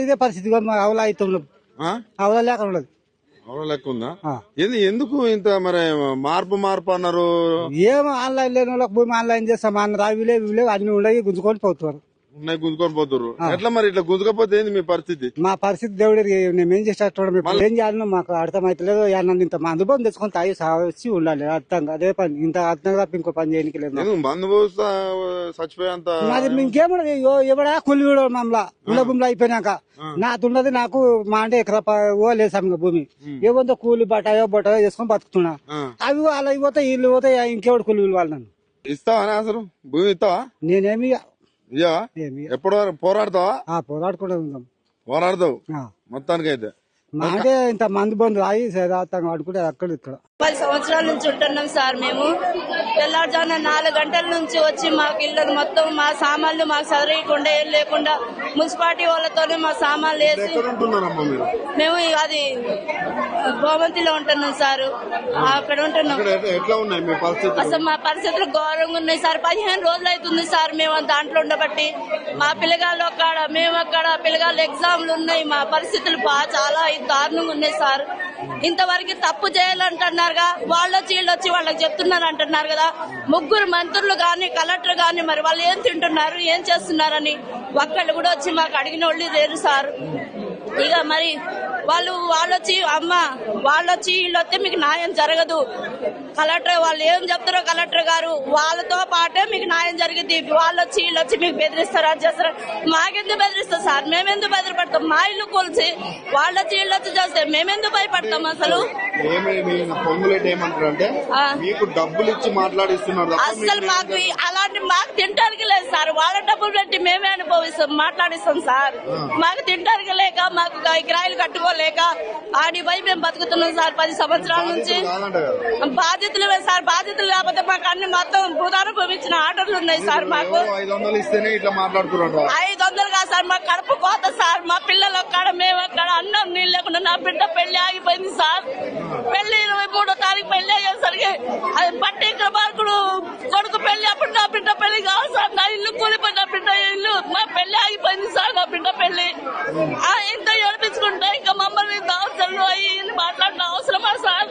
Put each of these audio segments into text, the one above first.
ఇదే పరిస్థితి అవలా అయితే అవలా లేక ఉండదు. లెక్క ఉందా? ఎందుకు ఇంత మరి మార్పు అన్నారు? ఏమో ఆన్లైన్ లేని వాళ్ళకి భూమి ఆన్లైన్ చేస్తాం అన్న రావిలే అన్ని ఉండయి గుంజుకొని పోతున్నారు. ఉన్నాయి గుంజుకొని పోతున్నారు. ఎట్లా మరి ఇట్లా గుంజుకపోతే ఏంది మీ పరిస్థితి? మా పరిస్థితి దేవుడి మేమేం చేసేటప్పుడు ఏం చేయాలనో మాకు అర్థమైతలేదు. ఇంత మందుబోధం తెచ్చుకొని తాగి వచ్చి ఉండాలి అర్థంగా. అదే పని ఇంత అర్థం తప్ప ఇంకో పని చేయడానికి లేదు. బంధుబోధ చచ్చిపోయేంత మాది ఇంకేమున్నది ఎవడా కూలి మమ్మల్ని ఉన్న భూమిలో అయిపోయినాక నాకుండదు. నాకు మా అంటే ఎకరా లేసాము భూమి ఏముందో కూలి బట్టాయో చేసుకొని బతుకుతున్నా. అవి అలా పోతే వీళ్ళు పోతే ఇంకెవడు కూలి వాళ్ళు నన్ను ఇస్తావా? అసలు భూమి ఇస్తావా? నేనేమి ఎప్పుడు పోరాడతావా? పోరాడుకుంటూ ఉందాం. పోరాడతావు మొత్తానికి అయితే. అంటే ఇంత మందు బంధు అయి ఆడుకుంటే అక్కడ ఇక్కడ 10 సంవత్సరాల నుంచి ఉంటున్నాం సార్. మేము తెల్లారుజామున 4 గంటల నుంచి వచ్చి మాకు ఇళ్ళను మొత్తం మా సామాన్లు మాకు చదివేయకుండా ఏం లేకుండా మున్సిపాలిటీ వాళ్ళతోనే మా సామాన్లు వేసి మేము అది గోవంతిలో ఉంటున్నాం సార్. అక్కడ ఉంటున్నాం. అసలు మా పరిస్థితులు ఘోరంగా ఉన్నాయి సార్. 15 రోజులు అవుతుంది సార్ మేము దాంట్లో ఉండబట్టి. మా పిల్లగాళ్ళు అక్కడ మేము అక్కడ పిల్లగాళ్ళు ఎగ్జామ్లు ఉన్నాయి. మా పరిస్థితులు చాలా దారుణంగా ఉన్నాయి సార్. ఇంతవరకు తప్పు చేయాలంటున్నారుగా వాళ్ళొచ్చి వీళ్ళొచ్చి వాళ్ళకి చెప్తున్నారు అంటున్నారు కదా. 3 మంత్రులు గాని కలెక్టర్ గాని మరి వాళ్ళు ఏం తింటున్నారు ఏం చేస్తున్నారని ఒక్కళ్ళు కూడా వచ్చి మాకు అడిగిన వాళ్ళు లేరు సార్. ఇక మరి వాళ్ళొచ్చి వాళ్ళొచ్చి వీళ్ళొస్తే మీకు న్యాయం జరగదు. కలెక్టర్ వాళ్ళు ఏం చెప్తారో కలెక్టర్ గారు వాళ్ళతో పాటే మీకు న్యాయం జరిగింది. వాళ్ళొచ్చి వీళ్ళొచ్చి మీకు బెదిరిస్తారా చేస్తారా? మాకెందుకు బెదిరిస్తారు సార్? మేమెందుకు బెదిరిపడతాం? మా ఇల్లు కూల్చి వాళ్ళొచ్చి వీళ్ళొచ్చి చేస్తే మేమెందుకు భయపడతాం? అసలు మీకు డబ్బులు ఇచ్చి మాట్లాడిస్తున్నారు. అసలు మాకు అలాంటి మాకు తింటానికి లేదు సార్. వాళ్ళ డబ్బులు పెట్టి మేమే అనుభవిస్తాం మాట్లాడిస్తాం సార్. మాకు తింటానికి లేక మాకు కిరాయిలు కట్టుకోలేక ఆడి పోయి మేము బతుకుతున్నాం సార్ 10 సంవత్సరాల నుంచి. బాధ్యతలు సార్. బాధ్యతలు లేకపోతే మాకు అన్ని మొత్తం భూదానం పంపించిన ఆర్డర్లు ఉన్నాయి సార్. మాకు 500 ఇస్తేనే ఇట్లా మాట్లాడుతున్నారు. 500 కాదు సార్. మాకు కడుపు కోత సార్. మా పిల్లలు అక్కడ మేము అక్కడ అన్నం నీళ్ళు లేకుండా నా బిడ్డ పెళ్లి ఆగిపోయింది సార్. పెళ్లి 23వ తారీఖు పెళ్లి అయ్యేసరికి అది పట్టి మార్కుడు కొడుకు పెళ్లి. అప్పుడు నా బిడ్డ పెళ్లి కావాలి సార్. నా ఇల్లు కూలిపోయి నా బిడ్డ ఇల్లు మా పెళ్లి ఆగిపోయింది సార్. నా బిడ్డ పెళ్లి ఇంత ఏడిపించుకుంటే ఇంకా మమ్మల్ని దావసలు అయ్యి మాట్లాడిన అవసరమా సార్?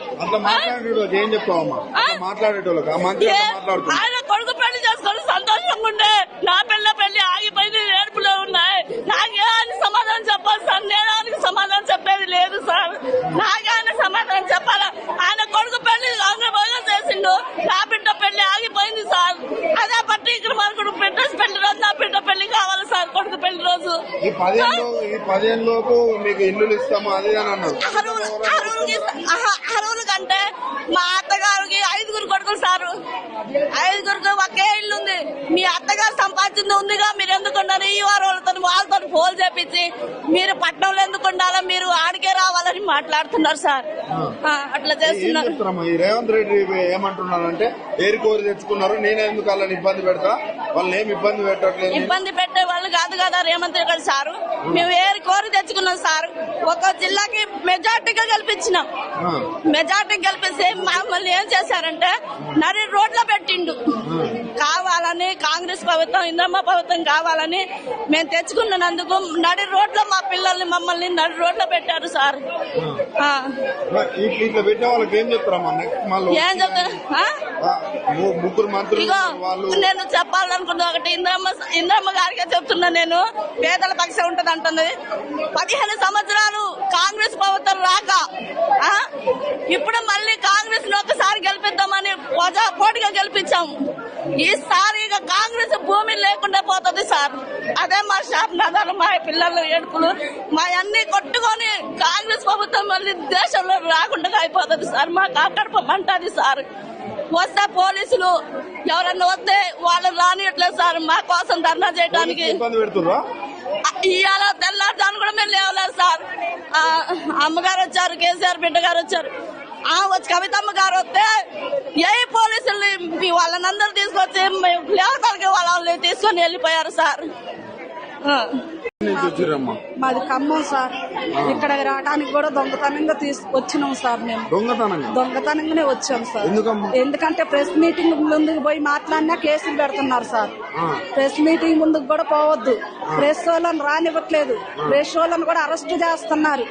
ఆయన కొడుకు పెళ్లి చేసుకొని సంతోషంగా ఉండే నా పెళ్లి ఆగిపోయింది. ఏడుపులో ఉన్నాయి. నాకే సమాధానం చెప్పాలి సార్. నేనానికి సమాధానం చెప్పేది లేదు సార్. నాకే ఆయన సమాధానం చెప్పాలా? ఆయన కొడుకు పెళ్లి అంగభోగం చేసిండు. నా బిడ్డ పెళ్లి ఆగిపోయింది సార్. అదే పట్టి ఇక్కడ మనకు బిడ్డ పెళ్లి రోజు నా బిడ్డ పెళ్లి కావాలి సార్. కొడుకు పెళ్లి రోజు ఈ 10 లోపు మీకు ఇల్లు ఇస్తాము అది అని అన్నారు. అరువులు కంటే మా అత్తగారికి 5 కొడుకులు సారు. 5 ఒకే ఇల్లు ఉంది. మీ అత్తగారు సంపాదించింది ఉందిగా. మీరు ఎందుకున్నారు? ఈ వాళ్ళతో ఫోన్ చేపించి మీరు పట్టణంలో ఎందుకు ఉండాలో మీరు ఆడికే రావాలని మాట్లాడుతున్నారు సార్. అట్లా చేస్తున్నారు. రేవంత్ రెడ్డి ఏమంటున్నారంటే ఏరి కోరి తెచ్చుకున్నారు. నేనే ఎందుకు వాళ్ళని ఇబ్బంది పెడతా? వాళ్ళని ఏమి ఇబ్బంది పెట్టట్లేదు. ఇబ్బంది పెట్టే వాళ్ళు కాదు కదా రేవంత్ రెడ్డి సారు. మేము ఏరి కోరి తెచ్చుకున్నాం సార్. ఒక జిల్లాకి మెజార్టీగా గెలిపించినాం. మెజార్టీ గెలిపిస్తే మమ్మల్ని ఏం చేశారంటే నడి రోడ్లో పెట్టిండు. కావాలని కాంగ్రెస్ ప్రభుత్వం ఇంద్రమ్మ ప్రభుత్వం కావాలని మేము తెచ్చుకున్నందుకు నడి రోడ్లో మా పిల్లల్ని మమ్మల్ని నడి రోడ్లో పెట్టారు సార్. ఏం చెప్తారు? నేను చెప్పాలనుకున్నా ఒకటి ఇంద్రమ్మ గారికే చెప్తున్నా. నేను పేదల పక్షం ఉంటది అంటుంది. 15 సంవత్సరాలు కాంగ్రెస్ ప్రభుత్వం రాక ఇప్పుడు మళ్ళీ కాంగ్రెస్ ను ఒకసారి గెలిపిద్దామని పోటీగా గెలిపించాము. ఈసారి ఇక కాంగ్రెస్ భూమి లేకుండా పోతుంది సార్. అదే మా షాప్ నగర్ మా పిల్లలు ఏడుపులు మా అన్ని కొట్టుకొని కాంగ్రెస్ ప్రభుత్వం మళ్ళీ దేశంలో రాకుండా అయిపోతుంది సార్. మాకు అక్కడ మంటది సార్. వస్తే పోలీసులు ఎవరన్నా వస్తే వాళ్ళు రానియట్లేదు సార్. మా కోసం ధర్నా చేయడానికి. ఇవాళ తెల్లారుజాను కూడా మేము లేవలేదు సార్. అమ్మగారు వచ్చారు, కేసీఆర్ బిడ్డ గారు వచ్చారు. వచ్చి కవితమ్మ గారు వస్తే ఏ పోలీసుల్ని వాళ్ళనందరూ తీసుకొచ్చి లేవతానికి వాళ్ళని తీసుకొని వెళ్ళిపోయారు సార్. నుంచి వచ్చిరమ్మా? మాది ఖమ్మం సార్. ఇక్కడ రావడానికి కూడా దొంగతనంగా వచ్చినాం సార్. మేము దొంగతనంగానే వచ్చాం సార్. ఎందుకంటే ప్రెస్ మీటింగ్ ముందుకు పోయి మాట్లాడినా కేసులు పెడుతున్నారు సార్. ప్రెస్ మీటింగ్ ముందుకు కూడా పోవద్దు, ప్రెస్ వాళ్ళని రానివ్వట్లేదు, ప్రెస్ వాళ్ళని కూడా అరెస్ట్ చేస్తున్నారు.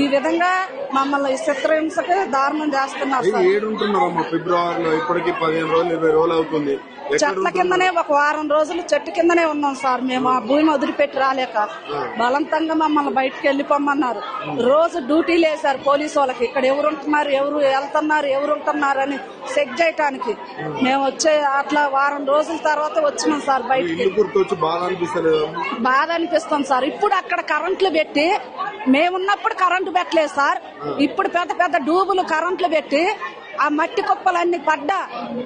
ఈ విధంగా మమ్మల్ని చిత్రహింసకి దారుణం చేస్తున్నారు సార్. ఫిబ్రవరిలో ఇప్పటికి 15 రోజులు 20 రోజులు అవుతుంది. చెట్ల కిందనే ఒక వారం రోజులు చెట్టు కిందనే ఉన్నాం సార్. మేము ఆ భూమి వదిలిపెట్టి రాలేక బలవంతంగా మమ్మల్ని బయటకు వెళ్ళిపోమన్నారు. రోజు డ్యూటీలు వేశారు పోలీసు వాళ్ళకి. ఇక్కడ ఎవరు ఉంటున్నారు, ఎవరు వెళ్తున్నారు, ఎవరు ఉంటున్నారు అని చెక్ చేయటానికి. మేము వచ్చే అట్లా వారం రోజుల తర్వాత వచ్చినాం సార్ బయటకి. బాధ అనిపిస్తాం సార్. ఇప్పుడు అక్కడ కరెంట్లు పెట్టి, మేమున్నప్పుడు కరెంటు పెట్టలేదు సార్. ఇప్పుడు పెద్ద పెద్ద డూబులు కరెంట్లు పెట్టి ఆ మట్టి కుప్పలన్నీ పడ్డా,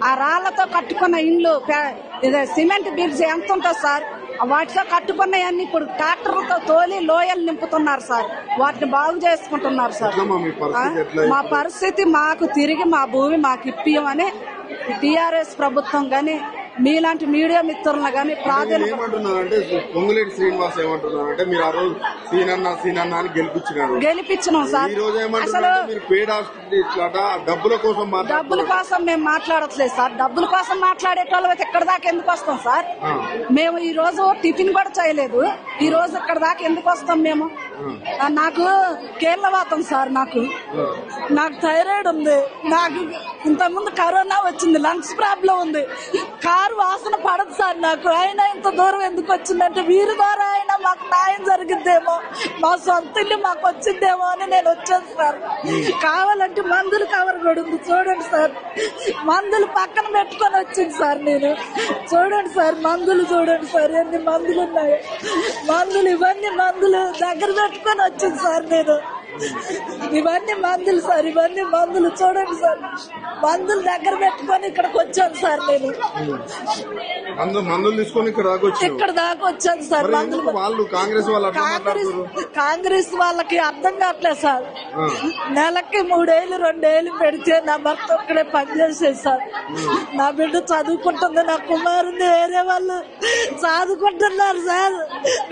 ఆ రాళ్లతో కట్టుకున్న ఇండ్లు, సిమెంట్ బ్రిడ్జ్ ఎంత ఉంటుంది సార్, వాటితో కట్టుకున్నాయన్ని ఇప్పుడు ట్రాక్టర్లతో తోలి లోయలు నింపుతున్నారు సార్. వాటిని బాగు చేసుకుంటున్నారు సార్. మా పరిస్థితి మాకు తిరిగి మా భూమి మాకు ఇప్పియమని టీఆర్ఎస్ ప్రభుత్వం గాని మీలాంటి మీడియా మిత్రులను గాని ఏమంటున్నారంటే పొంగులేటి శ్రీనివాస్ ఏమంటున్నారంటే మీరు ఆ రోజు సీనన్న అని గెలిపించినాం సార్. అసలు డబ్బుల కోసం మేము మాట్లాడట్లేదు సార్. డబ్బుల కోసం మాట్లాడేటోళ్ళు అయితే ఇక్కడ దాకా ఎందుకు వస్తాం సార్? మేము ఈ రోజు టిఫిన్ కూడా చేయలేదు. ఈ రోజు ఇక్కడ దాకా ఎందుకు వస్తాం మేము? నాకు కేరళవాతం సార్. నాకు థైరాయిడ్ ఉంది. నాకు ఇంతకుముందు కరోనా వచ్చింది, లంగ్స్ ప్రాబ్లం ఉంది. కారు వాసన పడదు సార్ నాకు. అయినా ఇంత దూరం ఎందుకు వచ్చిందంటే వీరి ద్వారా అయినా మాకు న్యాయం జరిగిద్దేమో, మా సొంత ఇల్లు మాకు వచ్చిందేమో అని నేను వచ్చాను సార్. కావాలంటే మందులు కవర్ కూడా ఉంది చూడండి సార్. మందులు పక్కన పెట్టుకొని వచ్చింది సార్ నేను. చూడండి సార్, మందులు చూడండి సార్, ఎన్ని మందులు ఉన్నాయి. ఇవన్నీ మందులు దగ్గర పెట్టుకొని వచ్చింది సార్ నేను. ఇవన్నీ మందులు సార్, ఇవన్నీ మందులు చూడండి సార్. మందులు దగ్గర పెట్టుకొని ఇక్కడికి వచ్చాను సార్ నేను. మందులు తీసుకొని ఇక్కడ దాకా వచ్చాను సార్. మందులు కాంగ్రెస్ వాళ్ళకి అర్థం కావట్లేదు సార్. నెలకి 3 ఏళ్ళు 2 ఏళ్ళు పెడితే నా భర్త ఒక్కడే పనిచేసేది సార్. నా బిడ్డ చదువుకుంటుంది, నా కుమారుంది, వేరే వాళ్ళు చదువుకుంటున్నారు సార్.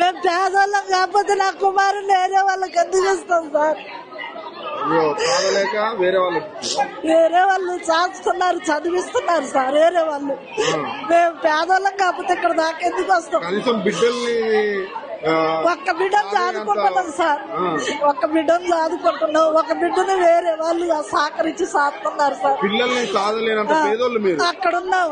మేము పేదవాళ్ళం కాకపోతే నా కుమారుని వేరే వాళ్ళకి ఎందుకు ఇస్తాం సార్? వేరే వాళ్ళు చేస్తున్నారు, చదివిస్తున్నారు సార్ వేరే వాళ్ళు. మేము పేదవాళ్ళం కాకపోతే ఇక్కడ దాకా ఎందుకు వస్తాం? ఒక్క బిడ్డను చదువుకుంటున్నాం సార్. ఒక్క బిడ్డను చదువుకుంటున్నాం. ఒక బిడ్డను వేరే వాళ్ళు సహకరించి సాగుతున్నారు సార్. అక్కడ ఉన్నాం.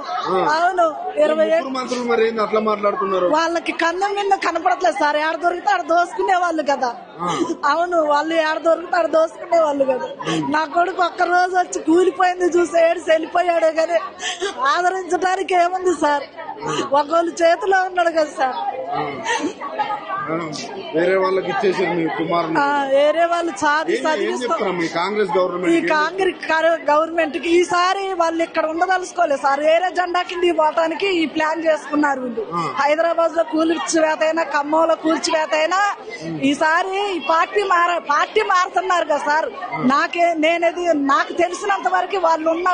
అవును, 20 ఏళ్ళు అట్లా మాట్లాడుతున్నారు. వాళ్ళకి కన్నం మీద కనపడట్లేదు సార్. ఏడ దొరికితే ఆడ దోసుకునే వాళ్ళు కదా. అవును, వాళ్ళు ఏడ దొరికితే ఆడ దోసుకునే వాళ్ళు కదా. నా కొడుకు ఒక్క రోజు వచ్చి కూలిపోయింది చూసి ఏడు వెళ్ళిపోయాడే కానీ ఆదరించడానికి ఏముంది సార్? ఒకళ్ళు చేతిలో ఉన్నాడు కదా సార్. వేరే వాళ్ళకి ఇచ్చేసి మీ కుమారుని వేరే వాళ్ళు కాంగ్రెస్ గవర్నమెంట్ కి ఈసారి వాళ్ళు ఇక్కడ ఉండదలుచుకోలేదు సార్. వేరే జెండా కింద పోవటానికి ఈ ప్లాన్ చేసుకున్నారు వీళ్ళు. హైదరాబాద్ లో కూల్చివేత అయినా, ఖమ్మంలో కూల్చివేత అయినా ఈసారి ఈ పార్టీ మారుతున్నారు కదా సార్. నాకు తెలిసినంత వరకు వాళ్ళు ఉన్న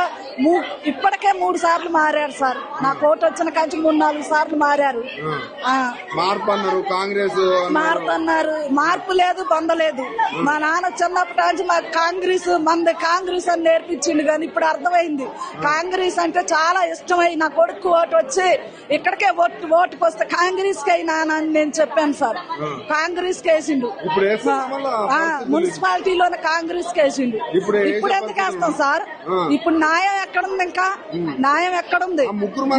ఇప్పటికే 3 సార్లు మారారు సార్. నా కోట వచ్చిన కంచి 3-4 సార్లు మారారు. మారుతున్నారు. మార్పు లేదు, పొందలేదు. మా నాన్న చిన్నప్పటి నుంచి మాకు కాంగ్రెస్ అని నేర్పించిండు. కానీ ఇప్పుడు అర్థమైంది కాంగ్రెస్ అంటే చాలా ఇష్టమై నా కొడుకు ఓటు వచ్చి ఇక్కడికే ఓటుకు వస్తే కాంగ్రెస్ కి అయినా అని నేను చెప్పాను సార్. కాంగ్రెస్ కేసిండు. మున్సిపాలిటీలోనే కాంగ్రెస్ కేసిండు. ఇప్పుడు ఎందుకు వేస్తాం సార్? ఇప్పుడు న్యాయం ఎక్కడుంది? ఇంకా న్యాయం ఎక్కడుంది?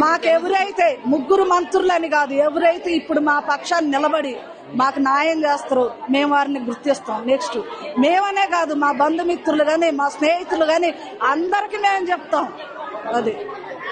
మాకెవరైతే 3 మంత్రులని కాదు, ఎవరైతే ఇప్పుడు మా పక్షాన్ని నిలబడి మాకు న్యాయం చేస్తారు మేము వారిని గుర్తిస్తాం. నెక్స్ట్ మేమనే కాదు, మా బంధుమిత్రులు గాని, మా స్నేహితులు గాని అందరికి మేము చెప్తాం. అది